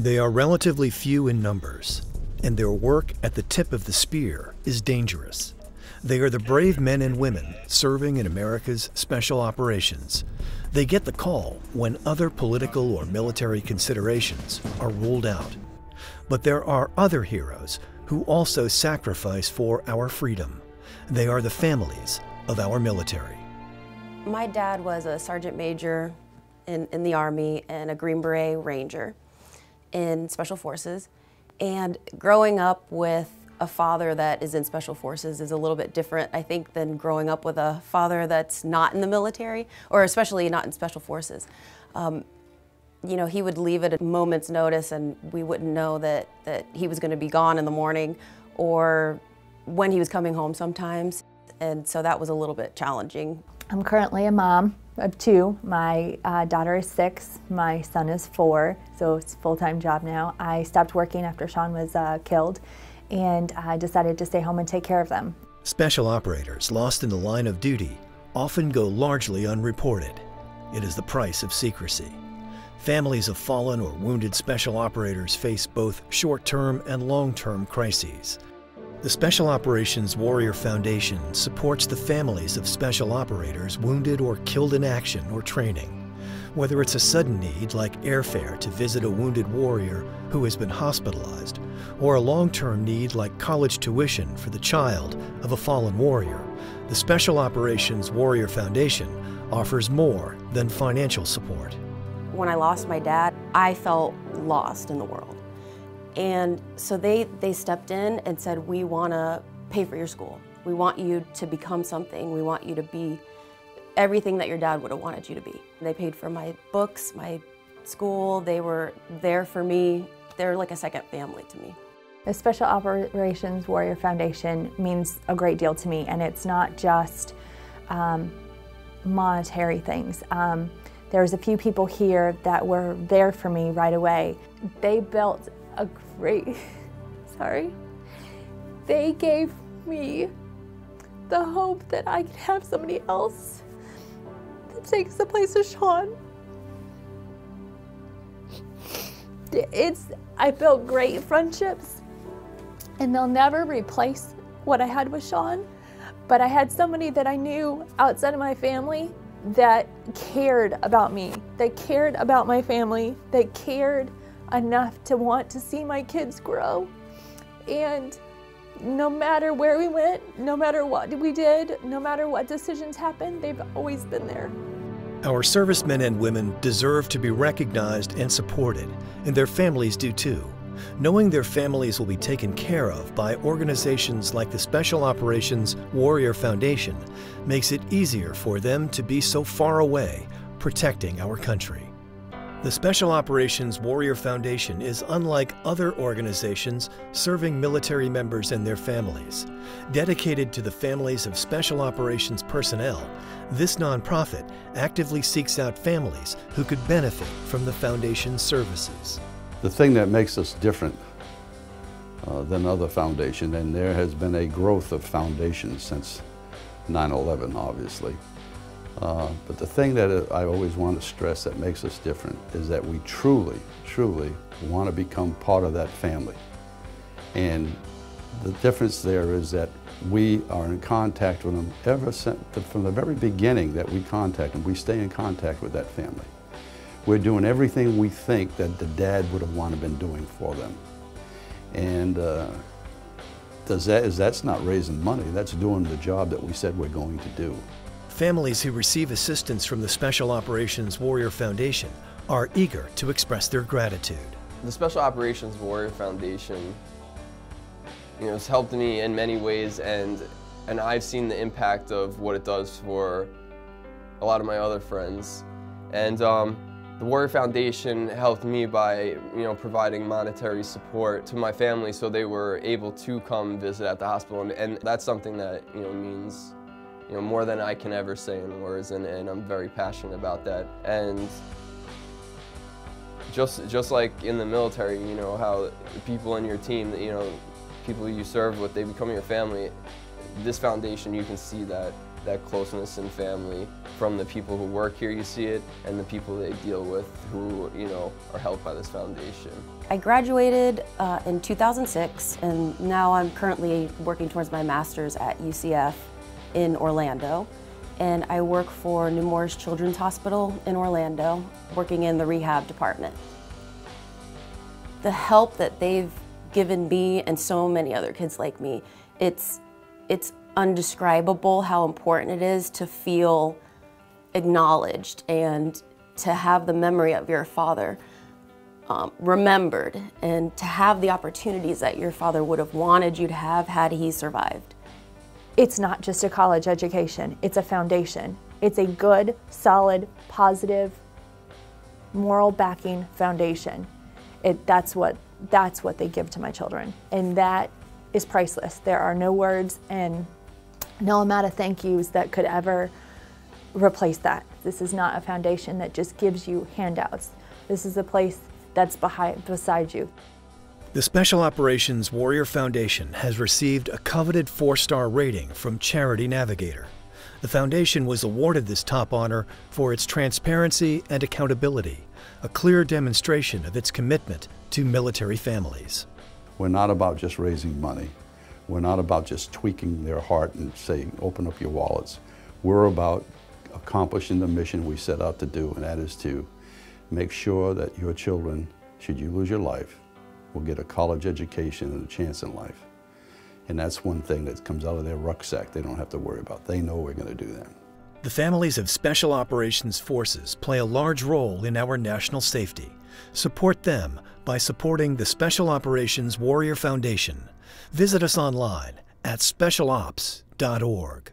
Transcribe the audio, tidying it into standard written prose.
They are relatively few in numbers, and their work at the tip of the spear is dangerous. They are the brave men and women serving in America's special operations. They get the call when other political or military considerations are ruled out. But there are other heroes who also sacrifice for our freedom. They are the families of our military. My dad was a sergeant major in the Army and a Green Beret Ranger in Special Forces. And growing up with a father that is in Special Forces is a little bit different, I think, than growing up with a father that's not in the military, or especially not in Special Forces. You know, he would leave at a moment's notice and we wouldn't know that he was going to be gone in the morning or when he was coming home sometimes. And so that was a little bit challenging. I'm currently a mom of two. My daughter is 6, my son is 4, so it's a full-time job now. I stopped working after Sean was killed, and I decided to stay home and take care of them. Special operators lost in the line of duty often go largely unreported. It is the price of secrecy. Families of fallen or wounded special operators face both short-term and long-term crises. The Special Operations Warrior Foundation supports the families of special operators wounded or killed in action or training. Whether it's a sudden need like airfare to visit a wounded warrior who has been hospitalized, or a long-term need like college tuition for the child of a fallen warrior, the Special Operations Warrior Foundation offers more than financial support. When I lost my dad, I felt lost in the world. And so they stepped in and said, we want to pay for your school. We want you to become something. We want you to be everything that your dad would have wanted you to be. They paid for my books, my school. They were there for me. They're like a second family to me. The Special Operations Warrior Foundation means a great deal to me, and it's not just monetary things. There's a few people here that were there for me right away. They built a great, they gave me the hope that I could have somebody else that takes the place of Sean. I built great friendships, and they'll never replace what I had with Sean, but I had somebody that I knew outside of my family that cared about me, that cared about my family, that cared enough to want to see my kids grow. And no matter where we went, no matter what we did, no matter what decisions happened, they've always been there. Our servicemen and women deserve to be recognized and supported, and their families do too. Knowing their families will be taken care of by organizations like the Special Operations Warrior Foundation makes it easier for them to be so far away, protecting our country. The Special Operations Warrior Foundation is unlike other organizations serving military members and their families. Dedicated to the families of Special Operations personnel, this nonprofit actively seeks out families who could benefit from the Foundation's services. The thing that makes us different than other foundations, and there has been a growth of foundations since 9/11, obviously. But the thing that I always want to stress that makes us different is that we truly, truly want to become part of that family. And the difference there is that we are in contact with them from the very beginning that we contact them. We stay in contact with that family. We're doing everything we think that the dad would have wanted been doing for them. And that's not raising money, that's doing the job that we said we're going to do. Families who receive assistance from the Special Operations Warrior Foundation are eager to express their gratitude. The Special Operations Warrior Foundation, has helped me in many ways, and I've seen the impact of what it does for a lot of my other friends. And the Warrior Foundation helped me by, providing monetary support to my family so they were able to come visit at the hospital, and that's something that, means more than I can ever say in words, and I'm very passionate about that. And just like in the military, how the people in your team, people you serve with, they become your family. This foundation, you can see that that closeness in family from the people who work here, you see it, and the people they deal with who, you know, are helped by this foundation. I graduated in 2006, and now I'm currently working towards my master's at UCF in Orlando. And I work for Nemours Children's Hospital in Orlando, working in the rehab department. The help that they've given me and so many other kids like me, it's undescribable how important it is to feel acknowledged and to have the memory of your father remembered, and to have the opportunities that your father would have wanted you to have had he survived. It's not just a college education, it's a foundation. It's a good, solid, positive, moral backing foundation. That's what they give to my children, and that is priceless. There are no words and no amount of thank yous that could ever replace that. This is not a foundation that just gives you handouts. This is a place that's beside you. The Special Operations Warrior Foundation has received a coveted 4-star rating from Charity Navigator. The foundation was awarded this top honor for its transparency and accountability, a clear demonstration of its commitment to military families. We're not about just raising money. We're not about just tweaking their heart and saying, open up your wallets. We're about accomplishing the mission we set out to do, and that is to make sure that your children, should you lose your life, will get a college education and a chance in life. And that's one thing that comes out of their rucksack they don't have to worry about. They know we're going to do that. The families of Special Operations Forces play a large role in our national safety. Support them by supporting the Special Operations Warrior Foundation. Visit us online at specialops.org.